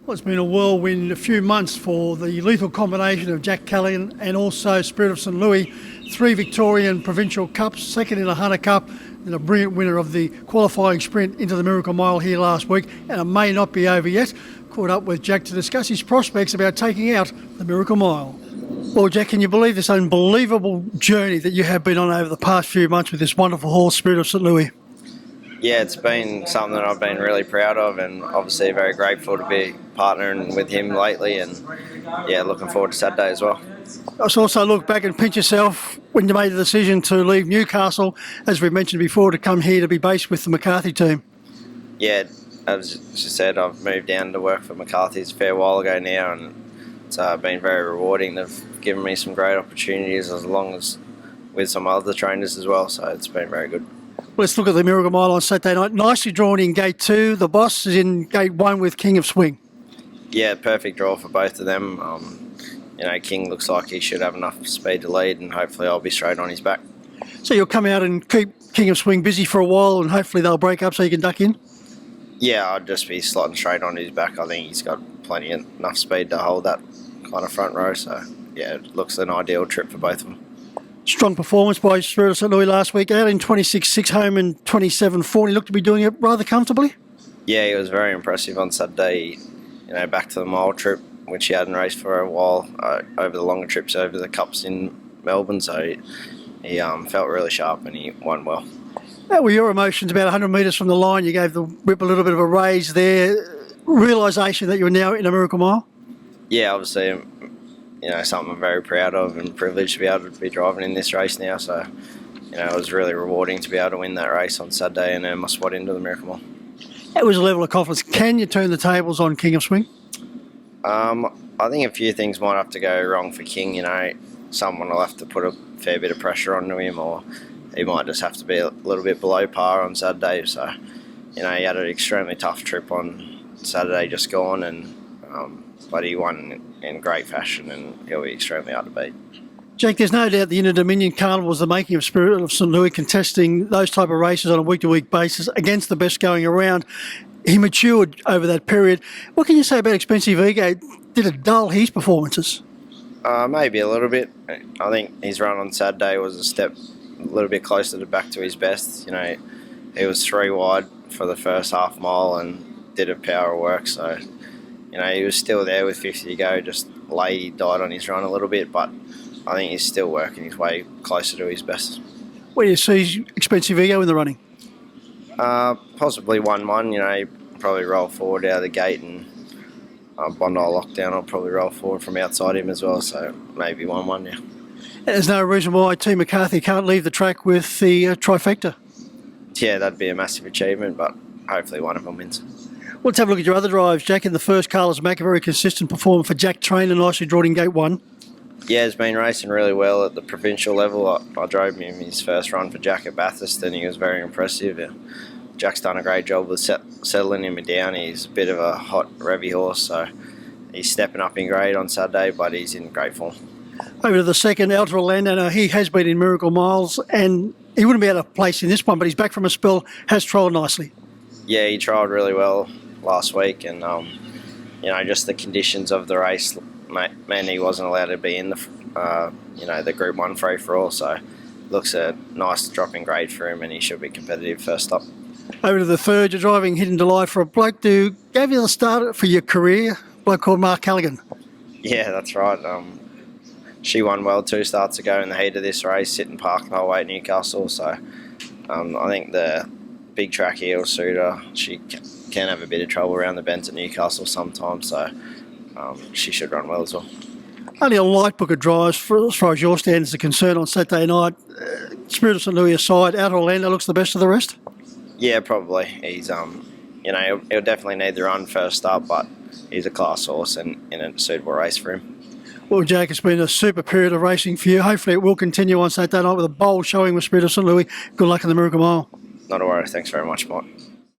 Well, it's been a whirlwind a few months for the lethal combination of Jack Callaghan and also Spirit of St Louis. 3 Victorian Provincial Cups, second in a Hunter Cup, and a brilliant winner of the qualifying sprint into the Miracle Mile here last week. And it may not be over yet. Caught up with Jack to discuss his prospects about taking out the Miracle Mile. Well, Jack, can you believe this unbelievable journey that you have been on over the past few months with this wonderful horse, Spirit of St Louis? Yeah, it's been something that I've been really proud of, and obviously very grateful to be partnering with him lately, and yeah, looking forward to Saturday as well. Let's also look back and pinch yourself when you made the decision to leave Newcastle, as we mentioned before, to come here to be based with the McCarthy team. Yeah, as you said, I've moved down to work for McCarthy's a fair while ago now, and it's been very rewarding. They've given me some great opportunities, as long as with some other trainers as well, so it's been very good. Let's look at the Miracle Mile on Saturday night. Nicely drawn in Gate 2. The boss is in Gate 1 with King of Swing. Yeah, perfect draw for both of them. King looks like he should have enough speed to lead, and hopefully I'll be straight on his back. So you'll come out and keep King of Swing busy for a while, and hopefully they'll break up so you can duck in? Yeah, I'd just be slotting straight on his back. I think he's got enough speed to hold that kind of front row. So yeah, it looks an ideal trip for both of them. Strong performance by Spirit of St Louis last week, out in 26.6 home and 27.40. Looked to be doing it rather comfortably. Yeah, he was very impressive on Saturday. Back to the mile trip, which he hadn't raced for a while, over the longer trips over the Cups in Melbourne. So he felt really sharp and he won well. How were your emotions about 100 metres from the line? You gave the whip a little bit of a raise there. Realisation that you were now in a Miracle Mile? Yeah, obviously, something I'm very proud of and privileged to be able to be driving in this race now. So, it was really rewarding to be able to win that race on Saturday and earn my spot into the Miracle Mile. That was a level of confidence. Can you turn the tables on King of Swing? I think a few things might have to go wrong for King. Someone will have to put a fair bit of pressure onto him, or he might just have to be a little bit below par on Saturday. So, he had an extremely tough trip on Saturday just gone, but he won in great fashion, and he'll be extremely hard to beat. Jake, there's no doubt the Inter Dominion Carnival is the making of Spirit of St Louis, contesting those type of races on a week-to-week basis against the best going around. He matured over that period. What can you say about Expensive Ego? Did it dull his performances? Maybe a little bit. I think his run on Saturday was a little bit closer back to his best. He was 3 wide for the first half mile and did a power of work. So, he was still there with 50 to go, just late he died on his run a little bit, but I think he's still working his way closer to his best. Where do you see Expensive Ego in the running? Possibly 1-1. He probably roll forward out of the gate, and Bondi Lockdown will probably roll forward from outside him as well, so maybe 1-1, yeah. There's no reason why Team McCarthy can't leave the track with the trifecta. Yeah, that'd be a massive achievement, but hopefully one of them wins. Let's have a look at your other drives, Jack. In the first, Carlos Mack, a very consistent performer for Jack Trainer, nicely drawn in Gate 1. Yeah, he's been racing really well at the provincial level. I drove him his first run for Jack at Bathurst, and he was very impressive. Jack's done a great job with settling him down. He's a bit of a hot, revvy horse, so he's stepping up in grade on Saturday, but he's in great form. Over to the second, Alta Orlando. Now, he has been in Miracle Miles, and he wouldn't be out of place in this one, but he's back from a spell, has trialled nicely. Yeah, he trialled really well last week, and just the conditions of the race meant he wasn't allowed to be in the Group 1 free for all, so looks a nice drop in grade for him, and he should be competitive first up. Over to the third, you're driving Hidden Delight for a bloke who gave you the start for your career, a bloke called Mark Callaghan. Yeah, that's right. She won well 2 starts ago in the heat of this race, sitting parked the whole way at Newcastle, so I think the big track here will suit her. She can have a bit of trouble around the bends at Newcastle sometimes, so she should run well as well. Only a light book of drives as far as your standards are concerned on Saturday night. Spirit of St Louis aside, out Orlando looks the best of the rest? Yeah, probably. He's, he'll definitely need the run first up, but he's a class horse and in a suitable race for him. Well, Jake, it's been a super period of racing for you. Hopefully it will continue on Saturday night with a bold showing with Spirit of St Louis. Good luck in the Miracle Mile. Not a worry. Thanks very much, Mike.